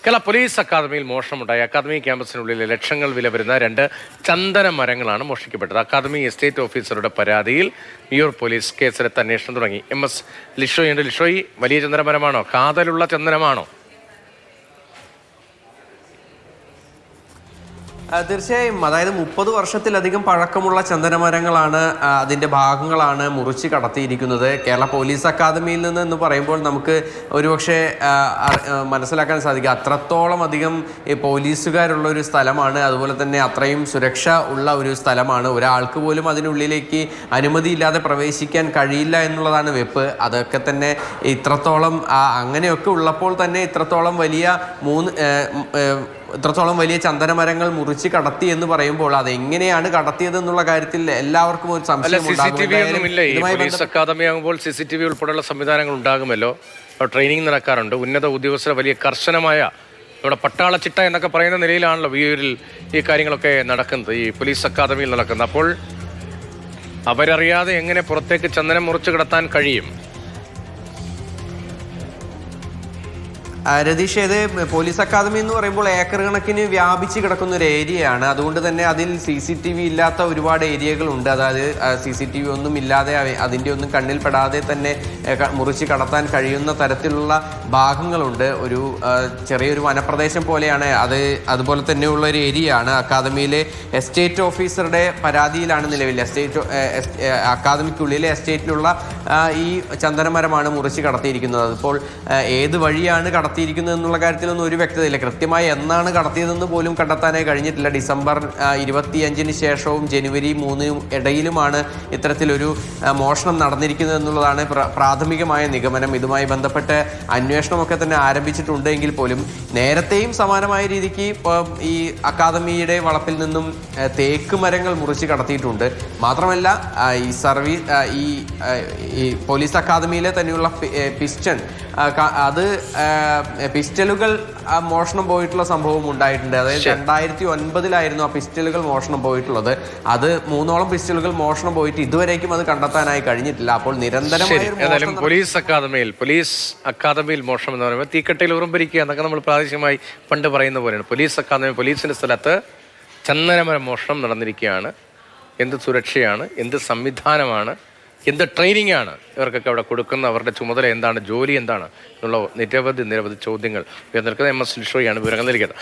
Kerala police അക്കാദമിയിൽ മോഷണമുണ്ടായി. Academy ക്യാമ്പസിനുള്ളിലെ ലക്ഷങ്ങൾ വില വരുന്ന 2 ചന്ദന മരങ്ങളാണ് മോഷ്ടിക്കപ്പെട്ടത്. അക്കാദമി എസ്റ്റേറ്റ് ഓഫീസറുടെ പരാതിയിൽ വിയ്യൂർ പോലീസ് കേസെടുത്ത് അന്വേഷണം തുടങ്ങി. MS ലിഷോയുണ്ട്. ലിഷോയി, വലിയ ചന്ദനമരമാണോ? കാതലുള്ള ചന്ദനമാണോ? തീർച്ചയായും, അതായത് 30 വർഷത്തിലധികം പഴക്കമുള്ള ചന്ദനമരങ്ങളാണ്, അതിൻ്റെ ഭാഗങ്ങളാണ് മുറിച്ച് കടത്തിയിരിക്കുന്നത്. കേരള പോലീസ് അക്കാദമിയിൽ നിന്ന് എന്ന് പറയുമ്പോൾ നമുക്ക് ഒരുപക്ഷെ മനസ്സിലാക്കാൻ സാധിക്കും, അത്രത്തോളം അധികം പോലീസുകാരുള്ള ഒരു സ്ഥലമാണ്. അതുപോലെ തന്നെ അത്രയും സുരക്ഷ ഉള്ള ഒരു സ്ഥലമാണ്. ഒരാൾക്ക് പോലും അതിനുള്ളിലേക്ക് അനുമതിയില്ലാതെ പ്രവേശിക്കാൻ കഴിയില്ല എന്നുള്ളതാണ് വെപ്പ്. അതൊക്കെ തന്നെ ഇത്രത്തോളം അങ്ങനെയൊക്കെ ഉള്ളപ്പോൾ തന്നെ ഇത്രത്തോളം വലിയ ചന്ദനമരങ്ങൾ മുറിച്ച് കടത്തി എന്ന് പറയുമ്പോൾ അതെങ്ങനെയാണ് കടത്തിയത് എന്നുള്ള കാര്യത്തിൽ എല്ലാവർക്കും ഒരു സംശയം അക്കാദമി ആകുമ്പോൾ CCTV ഉൾപ്പെടെയുള്ള സംവിധാനങ്ങൾ ഉണ്ടാകുമല്ലോ. ട്രെയിനിങ് നടക്കാറുണ്ട്. ഉന്നത ഉദ്യോഗസ്ഥർ വലിയ കർശനമായ നമ്മുടെ പട്ടാള ചിട്ട എന്നൊക്കെ പറയുന്ന നിലയിലാണല്ലോ വിയ്യൂരിൽ ഈ കാര്യങ്ങളൊക്കെ നടക്കുന്നത്, ഈ പോലീസ് അക്കാദമിയിൽ നടക്കുന്നത്. അപ്പോൾ അവരറിയാതെ എങ്ങനെ പുറത്തേക്ക് ചന്ദനം മുറിച്ച് കടത്താൻ കഴിയും? രതീഷ്, ഇത് പോലീസ് അക്കാദമി എന്ന് പറയുമ്പോൾ ഏക്കർ കണക്കിന് വ്യാപിച്ച് കിടക്കുന്ന ഒരു ഏരിയയാണ്. അതുകൊണ്ട് തന്നെ അതിൽ CCTV ഇല്ലാത്ത ഒരുപാട് ഏരിയകളുണ്ട്. അതായത് CCTV ഒന്നും ഇല്ലാതെ അതിൻ്റെ ഒന്നും കണ്ണിൽപ്പെടാതെ തന്നെ മുറിച്ച് കടത്താൻ കഴിയുന്ന തരത്തിലുള്ള ഭാഗങ്ങളുണ്ട്. ഒരു ചെറിയൊരു വനപ്രദേശം പോലെയാണ് അത്. അതുപോലെ തന്നെയുള്ള ഒരു ഏരിയയാണ്. അക്കാദമിയിലെ എസ്റ്റേറ്റ് ഓഫീസറുടെ പരാതിയിലാണ് നിലവിൽ അക്കാദമിക്കുള്ളിലെ എസ്റ്റേറ്റിലുള്ള ഈ ചന്ദനമരമാണ് മുറിച്ച് കടത്തിയിരിക്കുന്നത്. അതിപ്പോൾ ഏത് വഴിയാണ് കടത്തിയിരിക്കുന്നത് എന്നുള്ള കാര്യത്തിലൊന്നും ഒരു വ്യക്തതയില്ല. കൃത്യമായി എന്നാണ് കടത്തിയതെന്ന് പോലും കണ്ടെത്താനായി കഴിഞ്ഞിട്ടില്ല. ഡിസംബർ 25 ശേഷവും ജനുവരി 3 ഇടയിലുമാണ് ഇത്തരത്തിലൊരു മോഷണം നടന്നിരിക്കുന്നത് എന്നുള്ളതാണ് പ്രാഥമികമായ നിഗമനം. ഇതുമായി ബന്ധപ്പെട്ട് അന്വേഷണമൊക്കെ തന്നെ ആരംഭിച്ചിട്ടുണ്ടെങ്കിൽ പോലും നേരത്തെയും സമാനമായ രീതിക്ക് ഈ അക്കാദമിയുടെ വളപ്പിൽ നിന്നും തേക്ക് മരങ്ങൾ മുറിച്ച് കടത്തിയിട്ടുണ്ട്. മാത്രമല്ല ഈ പോലീസ് അക്കാദമിയിലെ തന്നെയുള്ള പിസ്റ്റൺ, അത് പിസ്റ്റലുകൾ മോഷണം പോയിട്ടുള്ള സംഭവം ഉണ്ടായിട്ടുണ്ട്. അതായത് 2009 ആ പിസ്റ്റലുകൾ മോഷണം പോയിട്ടുള്ളത്. അത് 3ഓളം പിസ്റ്റലുകൾ മോഷണം പോയിട്ട് ഇതുവരേക്കും അത് കണ്ടെത്താനായി കഴിഞ്ഞിട്ടില്ല. അപ്പോൾ നിരന്തരമായി പോലീസ് അക്കാദമിയിൽ മോഷണം എന്ന് പറയുമ്പോൾ തീക്കട്ടയിൽ ഉറമ്പിരിക്കുക എന്നൊക്കെ നമ്മൾ പ്രാദേശികമായി പണ്ട് പറയുന്ന പോലെയാണ്. പോലീസ് അക്കാദമി, പോലീസിന്റെ സ്ഥലത്ത് ചന്ദനമരം മോഷണം നടന്നിരിക്കുകയാണ്. എന്ത് സുരക്ഷയാണ്, എന്ത് സംവിധാനമാണ്, എന്ത് ട്രെയിനിങ് ആണ് ഇവർക്കൊക്കെ അവിടെ കൊടുക്കുന്ന, അവരുടെ ചുമതല എന്താണ്, ജോലി എന്താണ് എന്നുള്ള നിരവധി ചോദ്യങ്ങൾ ഉയർന്നിരിക്കുന്നത്. MS ലിഷോയാണ് വിവരങ്ങൾ നൽകിയത്.